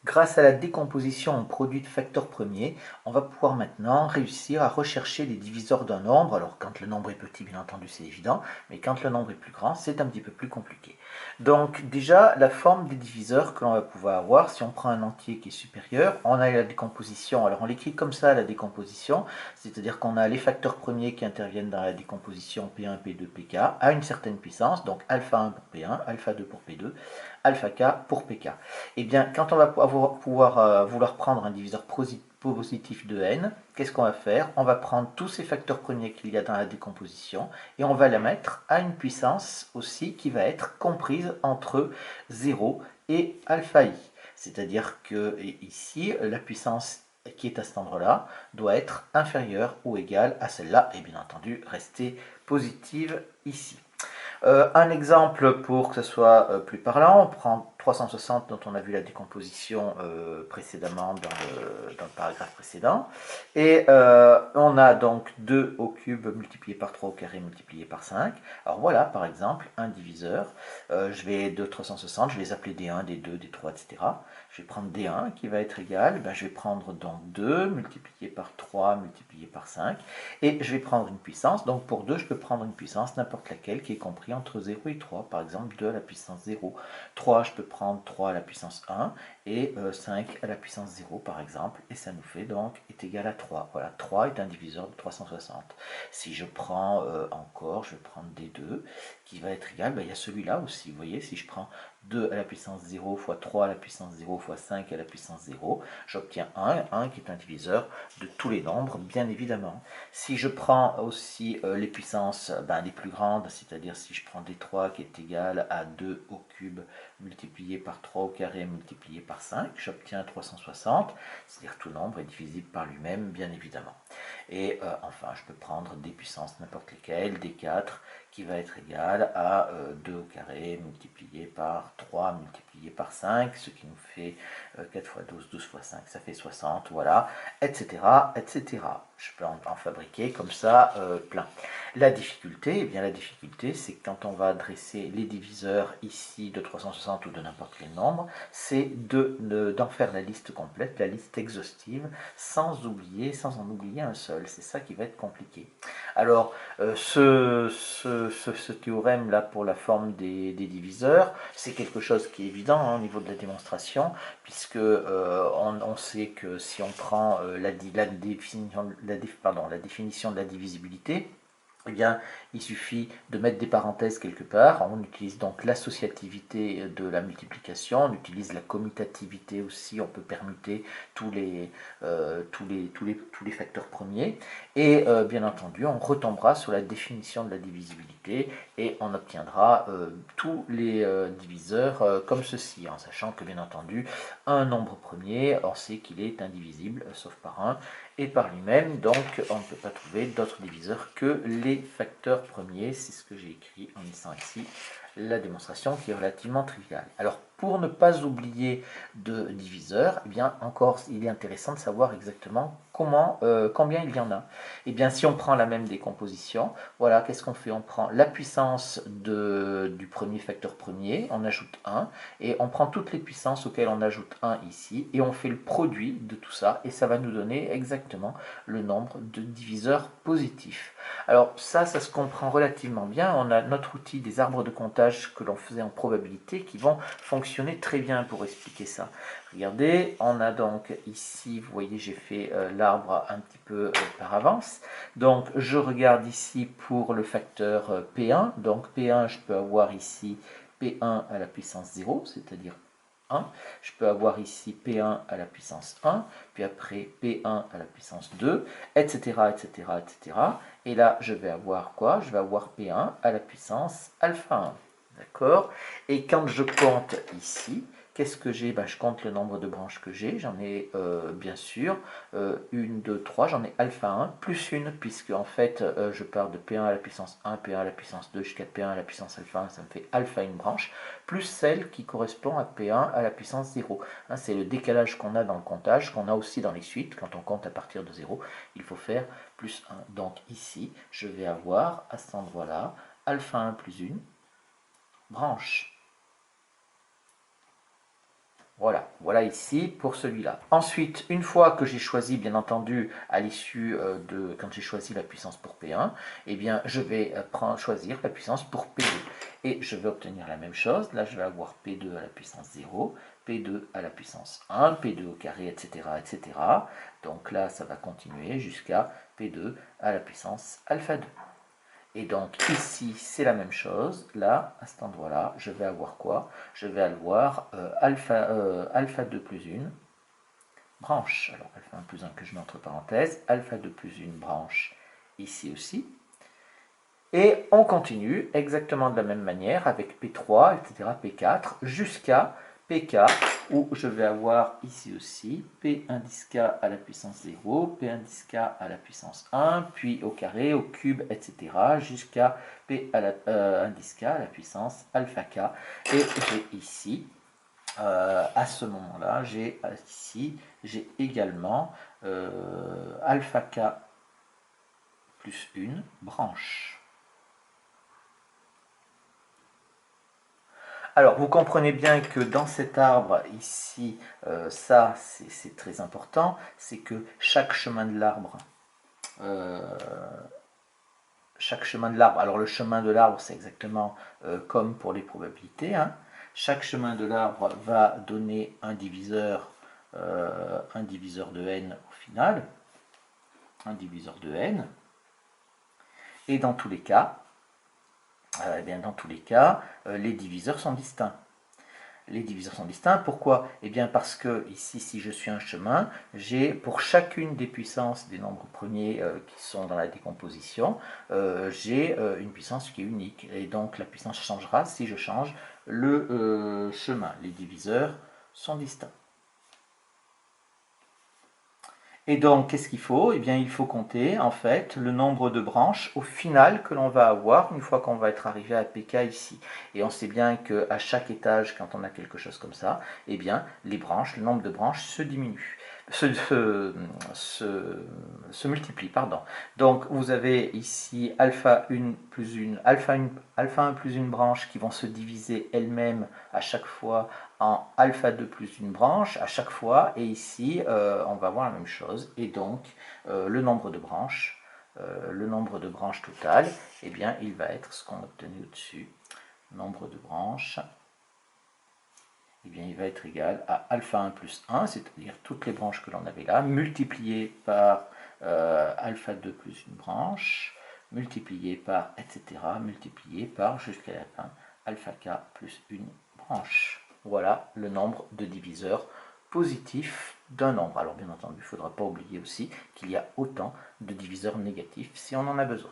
Grâce à la décomposition en produits de facteurs premiers, on va pouvoir maintenant réussir à rechercher les diviseurs d'un nombre. Alors quand le nombre est petit, bien entendu, c'est évident, mais quand le nombre est plus grand, c'est un petit peu plus compliqué. Donc déjà, la forme des diviseurs que l'on va pouvoir avoir, si on prend un entier qui est supérieur, on a la décomposition. Alors on l'écrit comme ça, la décomposition, c'est-à-dire qu'on a les facteurs premiers qui interviennent dans la décomposition P1, P2, Pk à une certaine puissance, donc alpha 1 pour P1, alpha 2 pour P2, alpha k pour Pk. Eh bien, quand on va vouloir prendre un diviseur positif de n, qu'est-ce qu'on va faire? On va prendre tous ces facteurs premiers qu'il y a dans la décomposition et on va la mettre à une puissance aussi qui va être comprise entre 0 et alpha i. C'est-à-dire que ici, la puissance qui est à cet endroit-là doit être inférieure ou égale à celle-là et bien entendu rester positive ici. Un exemple pour que ce soit plus parlant, on prend 360 dont on a vu la décomposition précédemment dans le paragraphe précédent. Et on a donc 2 au cube multiplié par 3 au carré multiplié par 5. Alors voilà par exemple un diviseur. Je vais de 360, je vais les appeler D1, D2, D3, etc. Je vais prendre D1 qui va être égal, je vais prendre donc 2 multiplié par 3 multiplié par 5. Et je vais prendre une puissance, donc pour 2, je peux prendre une puissance, n'importe laquelle, qui est compris entre 0 et 3, par exemple 2 à la puissance 0. 3, je peux prendre 3 à la puissance 1, et 5 à la puissance 0, par exemple, et ça nous fait donc, est égal à 3. Voilà, 3 est un diviseur de 360. Si je prends encore, je vais prendre D2, qui va être égal, il y a celui-là aussi, vous voyez, si je prends 2 à la puissance 0 fois 3 à la puissance 0 fois 5 à la puissance 0, j'obtiens 1 qui est un diviseur de tous les nombres, bien évidemment. Si je prends aussi les puissances les plus grandes, c'est-à-dire si je prends D3 qui est égal à 2 au cube multiplié par 3 au carré multiplié par 5, j'obtiens 360, c'est-à-dire tout nombre est divisible par lui-même, bien évidemment. Et enfin, je peux prendre des puissances n'importe lesquelles, D4 qui va être égal à 2 au carré multiplié par 3 multiplié par 5, ce qui nous fait 4 fois 12, 12 fois 5, ça fait 60, voilà, etc., etc. Je peux en fabriquer comme ça plein. La difficulté, eh bien la difficulté, c'est que quand on va dresser les diviseurs ici de 360 ou de n'importe quel nombre, c'est d'en faire la liste complète, la liste exhaustive, sans en oublier un seul. C'est ça qui va être compliqué. Alors, ce théorème-là pour la forme des diviseurs, c'est quelque chose qui est évident au niveau de la démonstration, puisque on sait que si on prend la définition de la divisibilité, eh bien, il suffit de mettre des parenthèses quelque part. On utilise donc l'associativité de la multiplication, on utilise la commutativité aussi, on peut permuter tous les facteurs premiers. Et bien entendu, on retombera sur la définition de la divisibilité et on obtiendra tous les diviseurs comme ceci, en sachant que bien entendu, un nombre premier, on sait qu'il est indivisible, sauf par un, et par lui-même, donc on ne peut pas trouver d'autres diviseurs que les facteurs premiers. C'est ce que j'ai écrit en laissant ici la démonstration qui est relativement triviale. Alors pour ne pas oublier de diviseurs, eh bien encore il est intéressant de savoir exactement combien il y en a. Eh bien si on prend la même décomposition, voilà, qu'est-ce qu'on fait? On prend la puissance du premier facteur premier, on ajoute 1, et on prend toutes les puissances auxquelles on ajoute 1 ici, et on fait le produit de tout ça, et ça va nous donner exactement le nombre de diviseurs positifs. Alors ça se comprend relativement bien. On a notre outil des arbres de comptage que l'on faisait en probabilité qui vont fonctionner très bien pour expliquer ça. Regardez, on a donc ici, vous voyez, j'ai fait l'arbre un petit peu par avance. Donc je regarde ici pour le facteur P1. Donc P1, je peux avoir ici P1 à la puissance 0, c'est-à-dire 1. Je peux avoir ici P1 à la puissance 1, puis après P1 à la puissance 2, etc., etc., etc. Et là, je vais avoir quoi? Je vais avoir P1 à la puissance alpha 1. D'accord? Et quand je compte ici, qu'est-ce que j'ai? Je compte le nombre de branches que j'ai. J'en ai bien sûr 1, 2, 3. J'en ai alpha 1 plus 1, puisque en fait je pars de P1 à la puissance 1, P1 à la puissance 2 jusqu'à P1 à la puissance alpha 1. Ça me fait alpha 1 branche, plus celle qui correspond à P1 à la puissance 0. C'est le décalage qu'on a dans le comptage, qu'on a aussi dans les suites. Quand on compte à partir de 0, il faut faire plus 1. Donc ici, je vais avoir à cet endroit-là alpha 1 plus 1 branche. Voilà, voilà ici pour celui-là. Ensuite, une fois que j'ai choisi, bien entendu, à l'issue quand j'ai choisi la puissance pour P1, eh bien, je vais choisir la puissance pour P2. Et je vais obtenir la même chose. Là, je vais avoir P2 à la puissance 0, P2 à la puissance 1, P2 au carré, etc., etc. Donc là, ça va continuer jusqu'à P2 à la puissance alpha 2. Et donc ici, c'est la même chose. Là, à cet endroit-là, je vais avoir quoi? Je vais avoir alpha 2 plus 1 branche. Alors alpha 1 plus 1 que je mets entre parenthèses. Alpha 2 plus 1 branche ici aussi. Et on continue exactement de la même manière avec P3, etc., P4, jusqu'à Pk, où je vais avoir ici aussi P1 10k à la puissance 0, P1 10k à la puissance 1, puis au carré, au cube, etc., jusqu'à P à la, 1 10k à la puissance alpha k. Et j'ai ici, à ce moment-là, j'ai également alpha k plus 1 branche. Alors, vous comprenez bien que dans cet arbre ici, ça c'est très important, c'est que chaque chemin de l'arbre, alors le chemin de l'arbre c'est exactement comme pour les probabilités, hein. Chaque chemin de l'arbre va donner un diviseur de n au final, un diviseur de n, et dans tous les cas, les diviseurs sont distincts. Les diviseurs sont distincts. Pourquoi? Eh bien parce que ici, si je suis un chemin, j'ai pour chacune des puissances des nombres premiers qui sont dans la décomposition, j'ai une puissance qui est unique. Et donc la puissance changera si je change le chemin. Les diviseurs sont distincts. Et donc, qu'est-ce qu'il faut? Eh bien, il faut compter, en fait, le nombre de branches au final que l'on va avoir une fois qu'on va être arrivé à Pk ici. Et on sait bien qu'à chaque étage, quand on a quelque chose comme ça, eh bien, les branches, le nombre de branches se diminue, se multiplie, pardon. Donc, vous avez ici alpha 1 plus 1, alpha 1 plus une branche qui vont se diviser elles-mêmes à chaque fois en alpha 2 plus une branche à chaque fois, et ici on va avoir la même chose, et donc le nombre de branches total, eh bien il va être ce qu'on a obtenu au-dessus, nombre de branches, eh bien il va être égal à alpha 1 plus 1, c'est-à-dire toutes les branches que l'on avait là, multiplié par alpha 2 plus une branche, multiplié par, etc., multiplié par, jusqu'à la fin, alpha k plus une branche. Voilà le nombre de diviseurs positifs d'un nombre. Alors bien entendu, il ne faudra pas oublier aussi qu'il y a autant de diviseurs négatifs si on en a besoin.